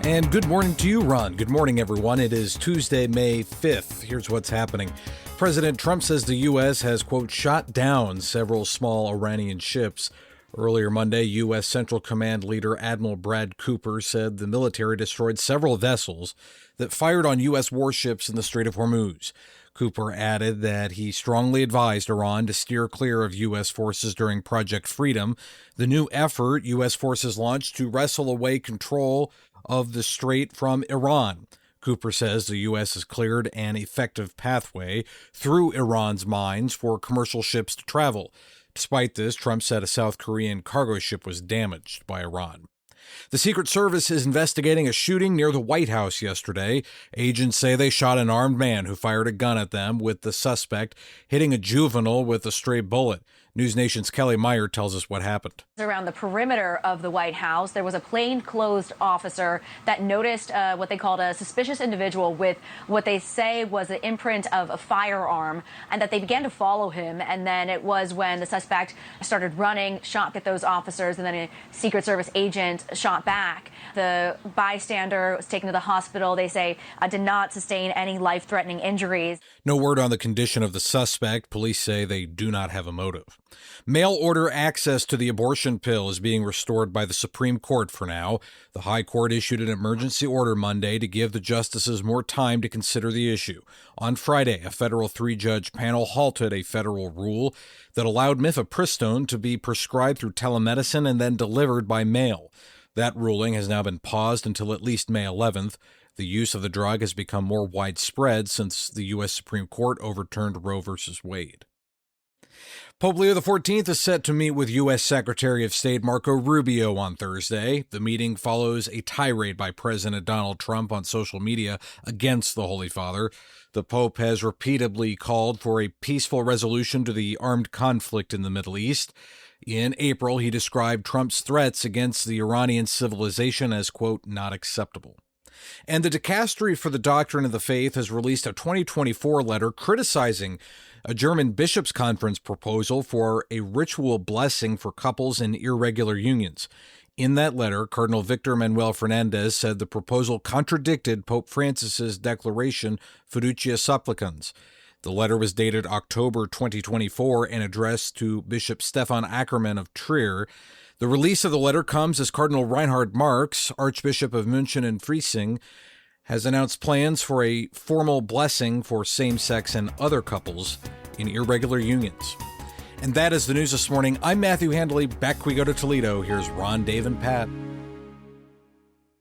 And good morning to you, Ron. Good morning, everyone. It is Tuesday, May 5th. Here's what's happening. President Trump says the U.S. has, quote, shot down several small Iranian ships. Earlier Monday, U.S. Central Command leader Admiral Brad Cooper said the military destroyed several vessels that fired on U.S. warships in the Strait of Hormuz. Cooper added that he strongly advised Iran to steer clear of U.S. forces during Project Freedom, the new effort U.S. forces launched to wrestle away control of the strait from Iran. Cooper says the U.S. has cleared an effective pathway through Iran's mines for commercial ships to travel. Despite this, Trump said a South Korean cargo ship was damaged by Iran. The Secret Service is investigating a shooting near the White House yesterday. Agents say they shot an armed man who fired a gun at them, with the suspect hitting a juvenile with a stray bullet. News Nation's Kelly Meyer tells us what happened. Around the perimeter of the White House, there was a plainclothes officer that noticed what they called a suspicious individual with what they say was an imprint of a firearm, and that they began to follow him. And then it was when the suspect started running, shot at those officers, and then a Secret Service agent shot back. The bystander was taken to the hospital. They say did not sustain any life-threatening injuries. No word on the condition of the suspect. Police say they do not have a motive. Mail order access to the abortion pill is being restored by the Supreme Court for now. The High Court issued an emergency order Monday to give the justices more time to consider the issue. On Friday, a federal three-judge panel halted a federal rule that allowed mifepristone to be prescribed through telemedicine and then delivered by mail. That ruling has now been paused until at least May 11th. The use of the drug has become more widespread since the U.S. Supreme Court overturned Roe v. Wade. Pope Leo XIV is set to meet with U.S. Secretary of State Marco Rubio on Thursday. The meeting follows a tirade by President Donald Trump on social media against the Holy Father. The Pope has repeatedly called for a peaceful resolution to the armed conflict in the Middle East. In April, he described Trump's threats against the Iranian civilization as, quote, not acceptable. And the Dicastery for the Doctrine of the Faith has released a 2024 letter criticizing a German bishops' conference proposal for a ritual blessing for couples in irregular unions. In that letter, Cardinal Victor Manuel Fernandez said the proposal contradicted Pope Francis's declaration Fiducia Supplicans. The letter was dated October 2024 and addressed to Bishop Stefan Ackermann of Trier. The release of the letter comes as Cardinal Reinhard Marx, Archbishop of München and Freising, has announced plans for a formal blessing for same-sex and other couples in irregular unions. And that is the news this morning. I'm Matthew Handley. Back we go to Toledo. Here's Ron, Dave, and Pat.